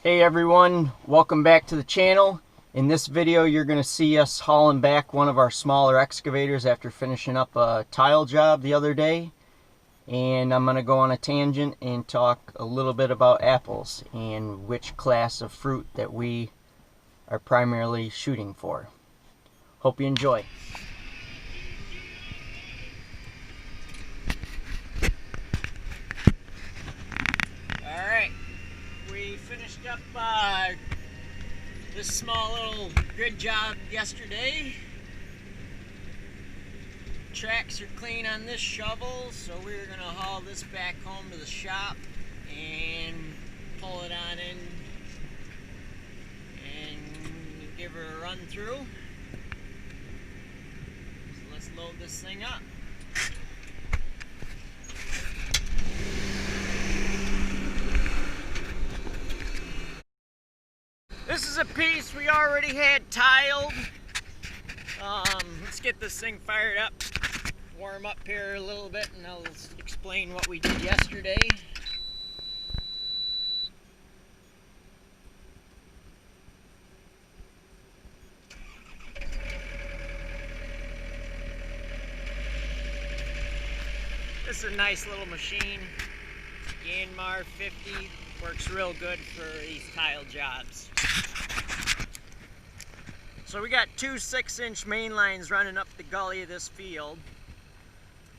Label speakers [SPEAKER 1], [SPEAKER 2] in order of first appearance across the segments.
[SPEAKER 1] Hey everyone, welcome back to the channel. In this video you're going to see us hauling back one of our smaller excavators after finishing up a tile job the other day. And I'm going to go on a tangent and talk a little bit about apples and which class of fruit that we are primarily shooting for. Hope you enjoy. Alright, we finished up this small little grid job yesterday. Tracks are clean on this shovel, so we're going to haul this back home to the shop and pull it on in and give her a run through. So let's load this thing up. This is a piece we already had tiled. Let's get this thing fired up, warm up here a little bit, and I'll explain what we did yesterday. This is a nice little machine, Yanmar 50, works real good for these tile jobs. So we got two 6-inch main lines running up the gully of this field,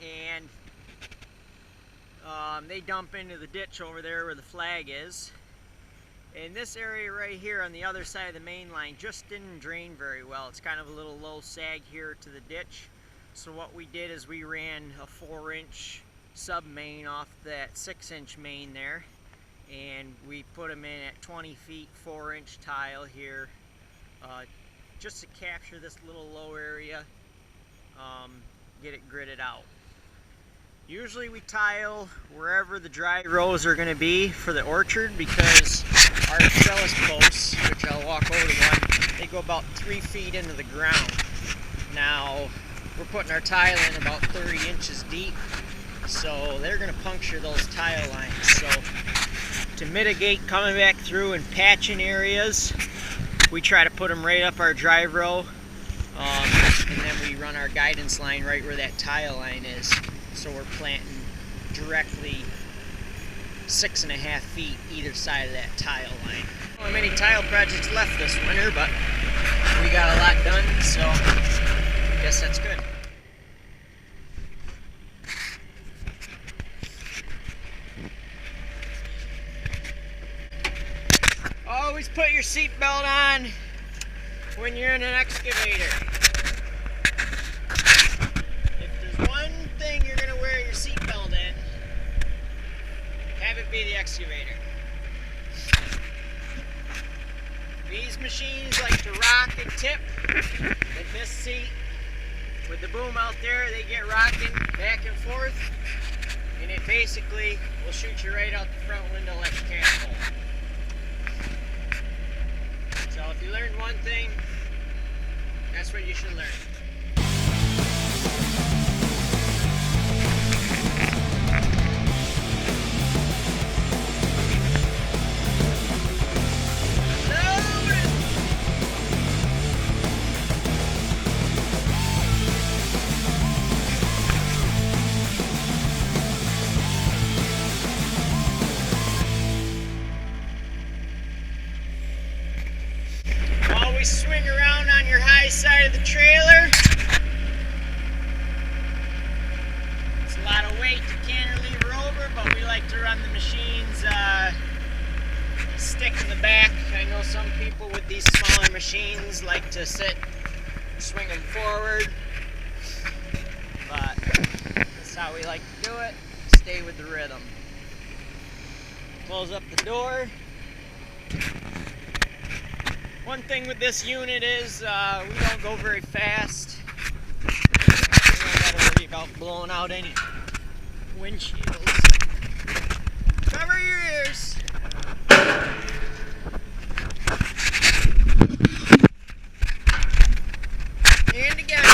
[SPEAKER 1] and they dump into the ditch over there where the flag is. And this area right here on the other side of the main line just didn't drain very well. It's kind of a little low sag here to the ditch. So what we did is we ran a 4-inch sub main off that 6-inch main there, and we put them in at 20 feet 4-inch tile here, just to capture this little low area, get it gridded out. Usually we tile wherever the dry rows are going to be for the orchard, because our trellis posts, which I'll walk over to one, they go about 3 feet into the ground. Now we're putting our tile in about 30 inches deep, so they're going to puncture those tile lines. So to mitigate coming back through and patching areas, we try to put them right up our drive row, and then we run our guidance line right where that tile line is. So we're planting directly 6.5 feet either side of that tile line. Not many tile projects left this winter, but we got a lot done, so I guess that's good. Always put your seatbelt on when you're in an excavator. If there's one thing you're going to wear your seatbelt in, have it be the excavator. These machines like to rock and tip. In this seat, with the boom out there, they get rocking back and forth, and it basically will shoot you right out the front window like a catapult. So if you learned one thing, that's what you should learn. Swing around on your high side of the trailer. It's a lot of weight to cantilever over, but we like to run the machines stick in the back. I know some people with these smaller machines like to sit, swing them forward, but that's how we like to do it. Stay with the rhythm. Close up the door. One thing with this unit is we don't go very fast. We don't gotta worry about blowing out any windshields. Cover your ears. And again.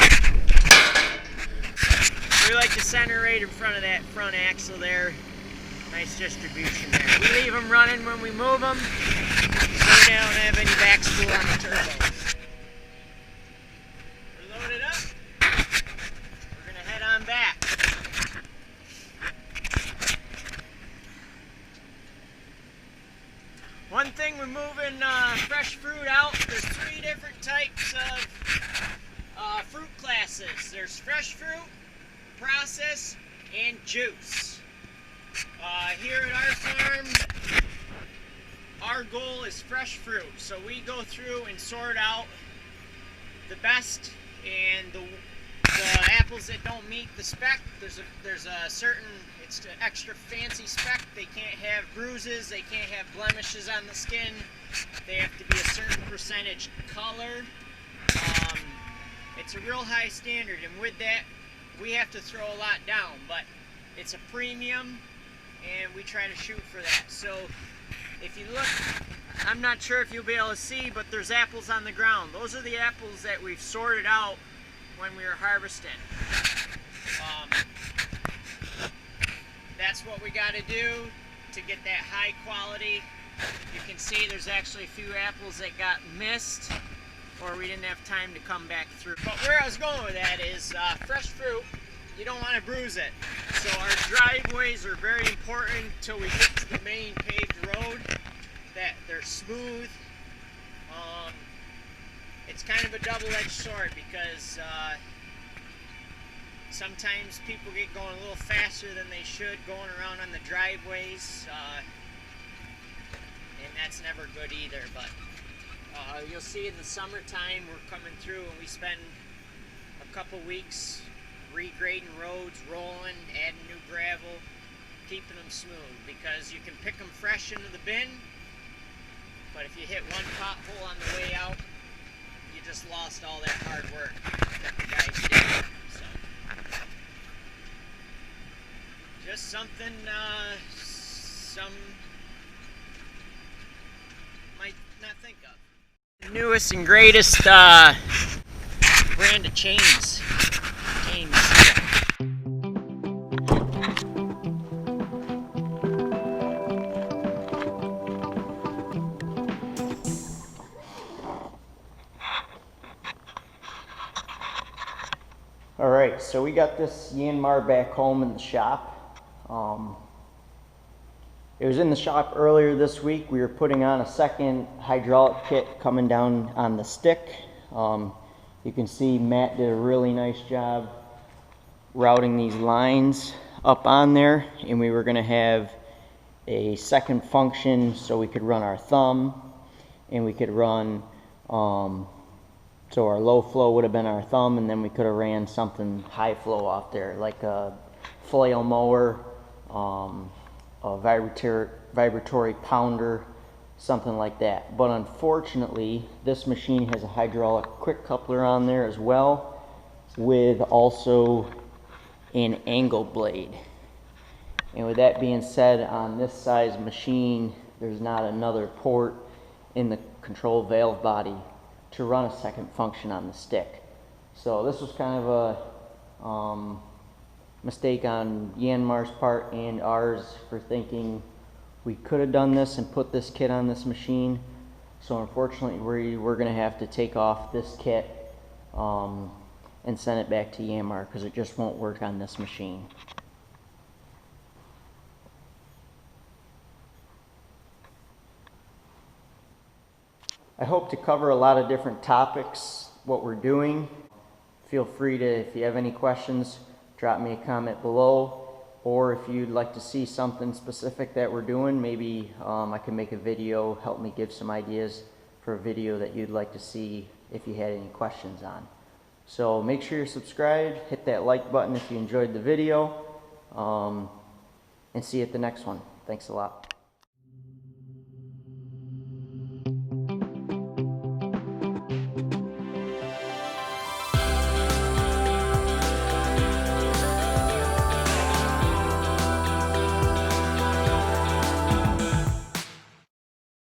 [SPEAKER 1] We like to center right in front of that front axle there. Nice distribution there. We leave them running when we move them. we don't have any back spool on the turbos. We're loaded up. We're going to head on back. One thing when moving fresh fruit out, there's 3 different types of fruit classes. There's fresh fruit, process, and juice. Here at our farm, our goal is fresh fruit. So we go through and sort out the best and the apples that don't meet the spec. There's a certain, it's an extra fancy spec. They can't have bruises, they can't have blemishes on the skin. They have to be a certain percentage color. It's a real high standard, and with that, we have to throw a lot down, but it's a premium, and we try to shoot for that. So if you look, I'm not sure if you'll be able to see, but there's apples on the ground. Those are the apples that we've sorted out when we were harvesting. That's what we got to do to get that high quality. You can see there's actually a few apples that got missed, or we didn't have time to come back through. But where I was going with that is fresh fruit, you don't want to bruise it. So our driveways are very important until we get to the main paved road, that they're smooth. It's kind of a double-edged sword because sometimes people get going a little faster than they should going around on the driveways, and that's never good either. But you'll see in the summertime we're coming through and we spend a couple weeks regrading roads, rolling, adding new gravel, keeping them smooth, because you can pick them fresh into the bin, but if you hit one pothole on the way out, you just lost all that hard work that the guys did. So, just something some might not think of. The newest and greatest brand of chains. Alright, so we got this Yanmar back home in the shop. It was in the shop earlier this week. We were putting on a second hydraulic kit coming down on the stick. You can see Matt did a really nice job routing these lines up on there, and we were going to have a second function so we could run our thumb, and we could run so our low flow would have been our thumb, and then we could have ran something high flow off there, like a flail mower, a vibratory pounder, something like that. But unfortunately, this machine has a hydraulic quick coupler on there as well, with also an angle blade. And with that being said, on this size machine, there's not another port in the control valve body to run a second function on the stick. So this was kind of a mistake on Yanmar's part and ours for thinking we could have done this and put this kit on this machine. So unfortunately we're going to have to take off this kit and send it back to Yanmar because it just won't work on this machine. I hope to cover a lot of different topics, what we're doing. Feel free to, if you have any questions, drop me a comment below, or if you'd like to see something specific that we're doing, maybe I can make a video, help me give some ideas for a video that you'd like to see if you had any questions on. So make sure you're subscribed, hit that like button if you enjoyed the video, and see you at the next one. Thanks a lot.